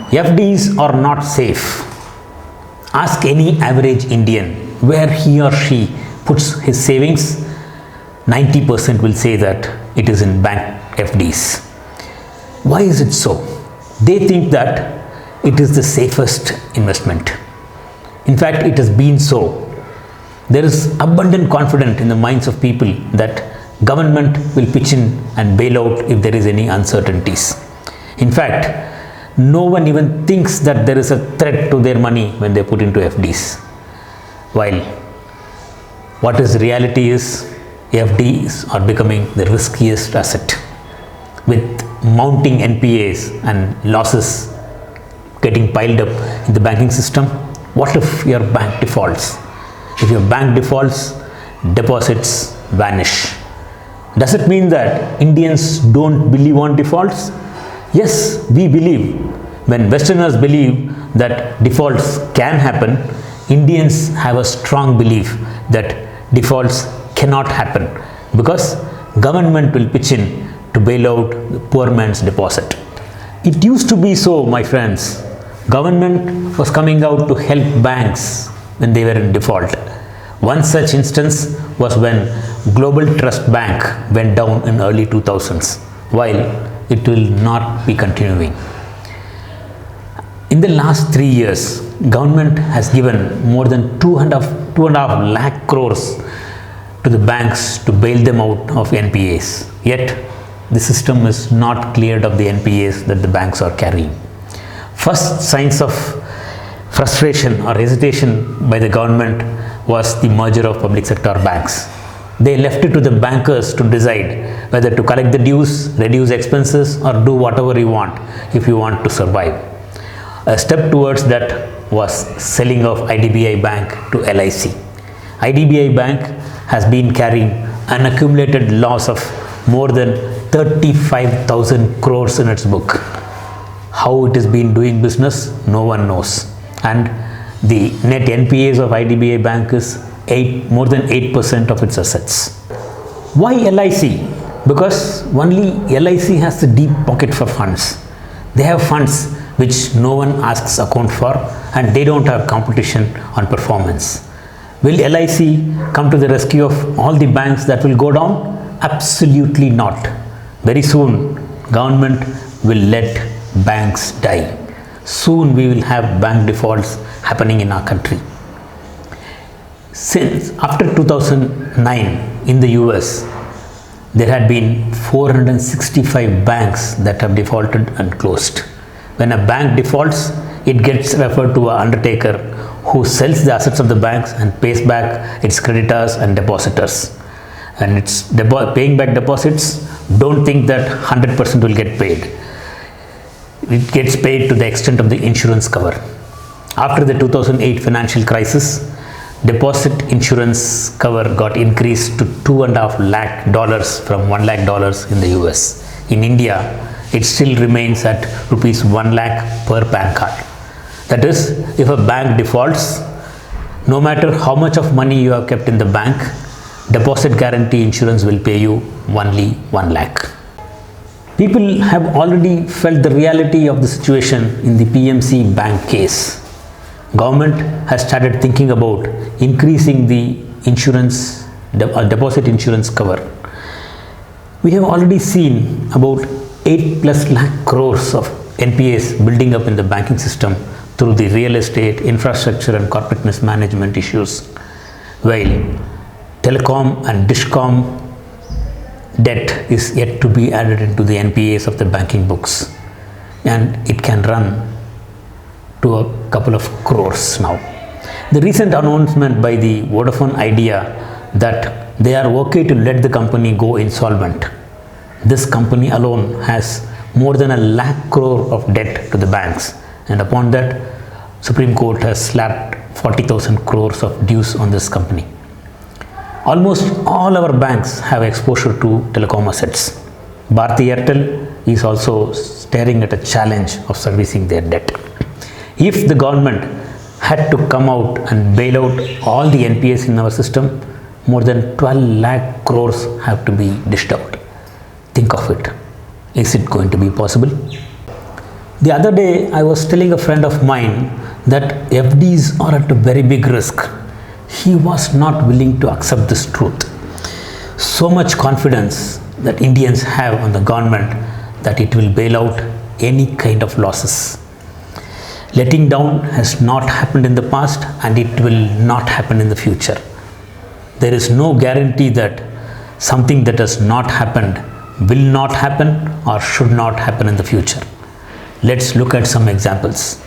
FDs are not safe. Ask any average Indian where he or she puts his savings, 90% will say that it is in bank FDs. Why is it so? They think that it is the safest investment. In fact, it has been so. There is abundant confidence in the minds of people that government will pitch in and bail out if there is any uncertainties. In fact, no one even thinks that there is a threat to their money when they put into FDs. While what is reality is FDs are becoming the riskiest asset, with mounting NPAs and losses getting piled up in the banking system. What if your bank defaults? If your bank defaults, deposits vanish. Does it mean that Indians don't believe on defaults? Yes, we believe. When Westerners believe that defaults can happen, Indians have a strong belief that defaults cannot happen because government will pitch in to bail out the poor man's deposit. It used to be so, my friends. Government was coming out to help banks when they were in default. One such instance was when Global Trust Bank went down in early 2000s, while it will not be continuing. In the last 3 years, government has given more than 2.5 lakh crores to the banks to bail them out of NPAs. Yet, the system is not cleared of the NPAs that the banks are carrying. First signs of frustration or hesitation by the government was the merger of public sector banks. They left it to the bankers to decide whether to collect the dues, reduce expenses, or do whatever you want if you want to survive. A step towards that was selling of IDBI Bank to LIC. IDBI Bank has been carrying an accumulated loss of more than 35,000 crores in its book. How it has been doing business, no one knows. And the net NPAs of IDBI Bank is more than 8% of its assets. Why LIC? Because only LIC has the deep pocket for funds. They have funds which no one asks account for, and they don't have competition on performance. Will LIC come to the rescue of all the banks that will go down? Absolutely not. Very soon, government will let banks die. Soon we will have bank defaults happening in our country. Since after 2009 in the US, there had been 465 banks that have defaulted and closed. When a bank defaults, it gets referred to an undertaker who sells the assets of the banks and pays back its creditors and depositors. And it's paying back deposits, don't think that 100% will get paid. It gets paid to the extent of the insurance cover. After the 2008 financial crisis, deposit insurance cover got increased to $2.5 lakh from $1 lakh in the US. In India, it still remains at rupees 1 lakh per PAN card. That is, if a bank defaults, no matter how much of money you have kept in the bank, deposit guarantee insurance will pay you only 1 lakh. People have already felt the reality of the situation in the PMC bank case. Government has started thinking about increasing the insurance, deposit insurance cover. We have already seen about 8+ lakh crores of NPAs building up in the banking system through the real estate, infrastructure and corporate mismanagement issues, while telecom and discom debt is yet to be added into the NPAs of the banking books, and it can run to a couple of crores now. The recent announcement by the Vodafone Idea that they are okay to let the company go insolvent. This company alone has more than 1 lakh crore of debt to the banks, and upon that, Supreme Court has slapped 40,000 crores of dues on this company. Almost all our banks have exposure to telecom assets. Bharti Airtel is also staring at a challenge of servicing their debt. If the government had to come out and bail out all the NPAs in our system, more than 12 lakh crores have to be dished out. Think of it. Is it going to be possible? The other day, I was telling a friend of mine that FDs are at a very big risk. He was not willing to accept this truth. So much confidence that Indians have on the government that it will bail out any kind of losses. Letting down has not happened in the past and it will not happen in the future. There is no guarantee that something that has not happened will not happen or should not happen in the future. Let's look at some examples.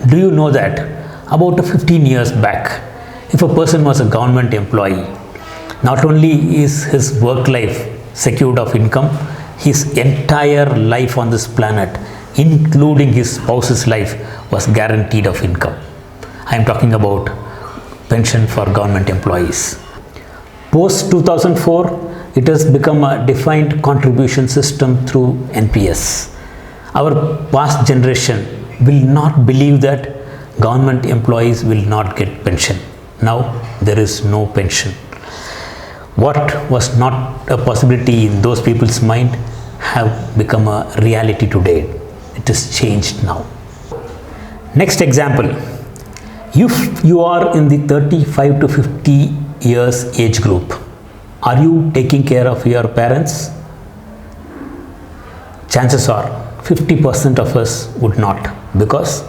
Do you know that about 15 years back, if a person was a government employee, not only is his work life secured of income, his entire life on this planet, including his spouse's life, was guaranteed of income. I am talking about pension for government employees. Post 2004, it has become a defined contribution system through NPS. Our past generation will not believe that government employees will not get pension. Now there is no pension. What was not a possibility in those people's mind have become a reality today. It is changed now. Next example. If you are in the 35 to 50 years age group, are you taking care of your parents? Chances are 50% of us would not, because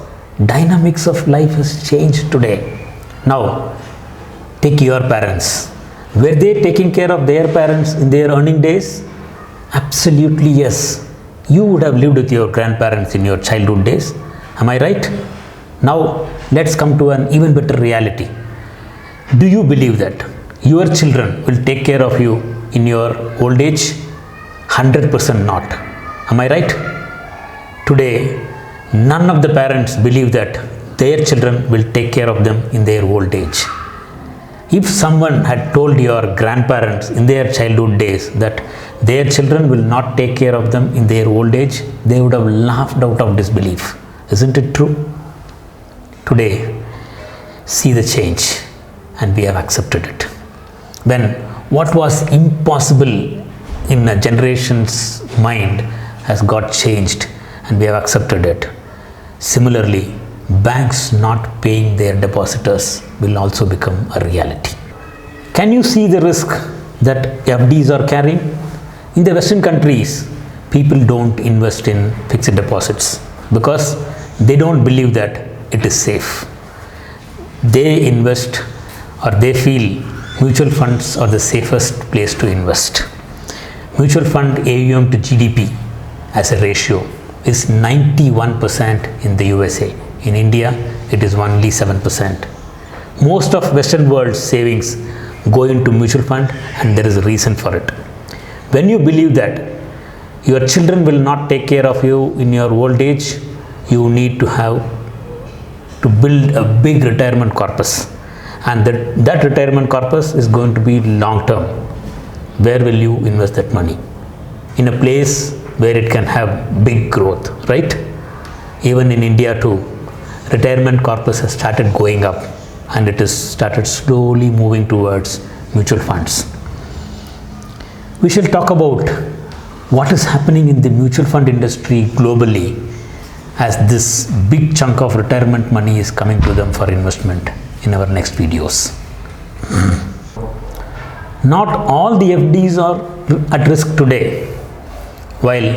dynamics of life has changed today. Now, take your parents. Were they taking care of their parents in their earning days? Absolutely yes. You would have lived with your grandparents in your childhood days. Am I right? Now, let's come to an even better reality. Do you believe that your children will take care of you in your old age? 100% not. Am I right? Today, none of the parents believe that their children will take care of them in their old age. If someone had told your grandparents in their childhood days that their children will not take care of them in their old age, they would have laughed out of disbelief. Isn't it true? Today, see the change, and we have accepted it. When what was impossible in a generation's mind has got changed and we have accepted it. Similarly, banks not paying their depositors will also become a reality. Can you see the risk that FDs are carrying? In the Western countries, people don't invest in fixed deposits because they don't believe that it is safe. They invest, or they feel mutual funds are the safest place to invest. Mutual fund AUM to GDP as a ratio is 91% in the USA. In India, it is only 7%. Most of Western world's savings go into mutual fund, and there is a reason for it. When you believe that your children will not take care of you in your old age, you need to build a big retirement corpus, and that retirement corpus is going to be long term. Where will you invest that money? In a place where it can have big growth, right? Even in India too, retirement corpus has started going up, and it has started slowly moving towards mutual funds. We shall talk about what is happening in the mutual fund industry globally, as this big chunk of retirement money is coming to them for investment in our next videos. Not all the FDs are at risk today. While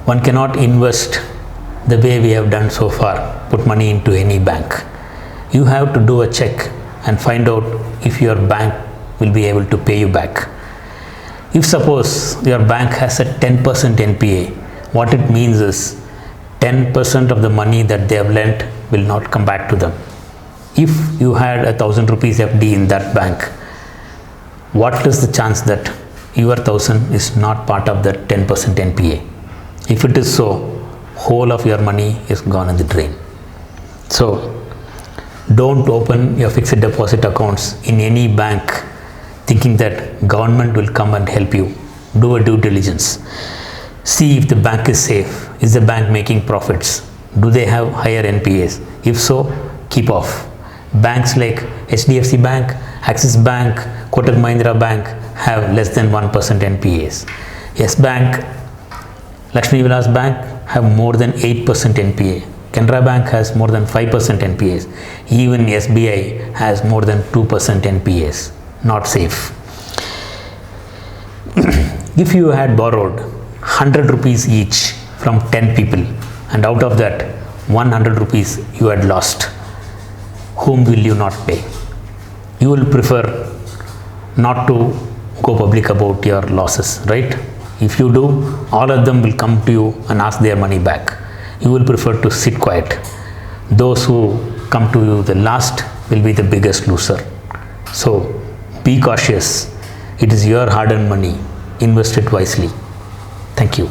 one cannot invest the way we have done so far, put money into any bank, you have to do a check and find out if your bank will be able to pay you back. If suppose your bank has a 10% NPA, what it means is 10% of the money that they have lent will not come back to them. If you had 1,000 rupees FD in that bank, what is the chance that your 1,000 is not part of that 10% NPA? If it is so, whole of your money is gone in the drain. So, don't open your fixed deposit accounts in any bank thinking that government will come and help you. Do a due diligence. See if the bank is safe. Is the bank making profits? Do they have higher NPAs? If so, keep off. Banks like HDFC Bank, Axis Bank, Kotak Mahindra Bank have less than 1% NPAs. Yes Bank, Lakshmi Vilas Bank have more than 8% NPA. Canara Bank has more than 5% NPAs. Even SBI has more than 2% NPAs. Not safe. If you had borrowed 100 rupees each from 10 people and out of that 100 rupees you had lost, whom will you not pay? You will prefer not to go public about your losses, right? If you do, all of them will come to you and ask their money back. You will prefer to sit quiet. Those who come to you the last will be the biggest loser. So be cautious. It is your hard-earned money. Invest it wisely. Thank you.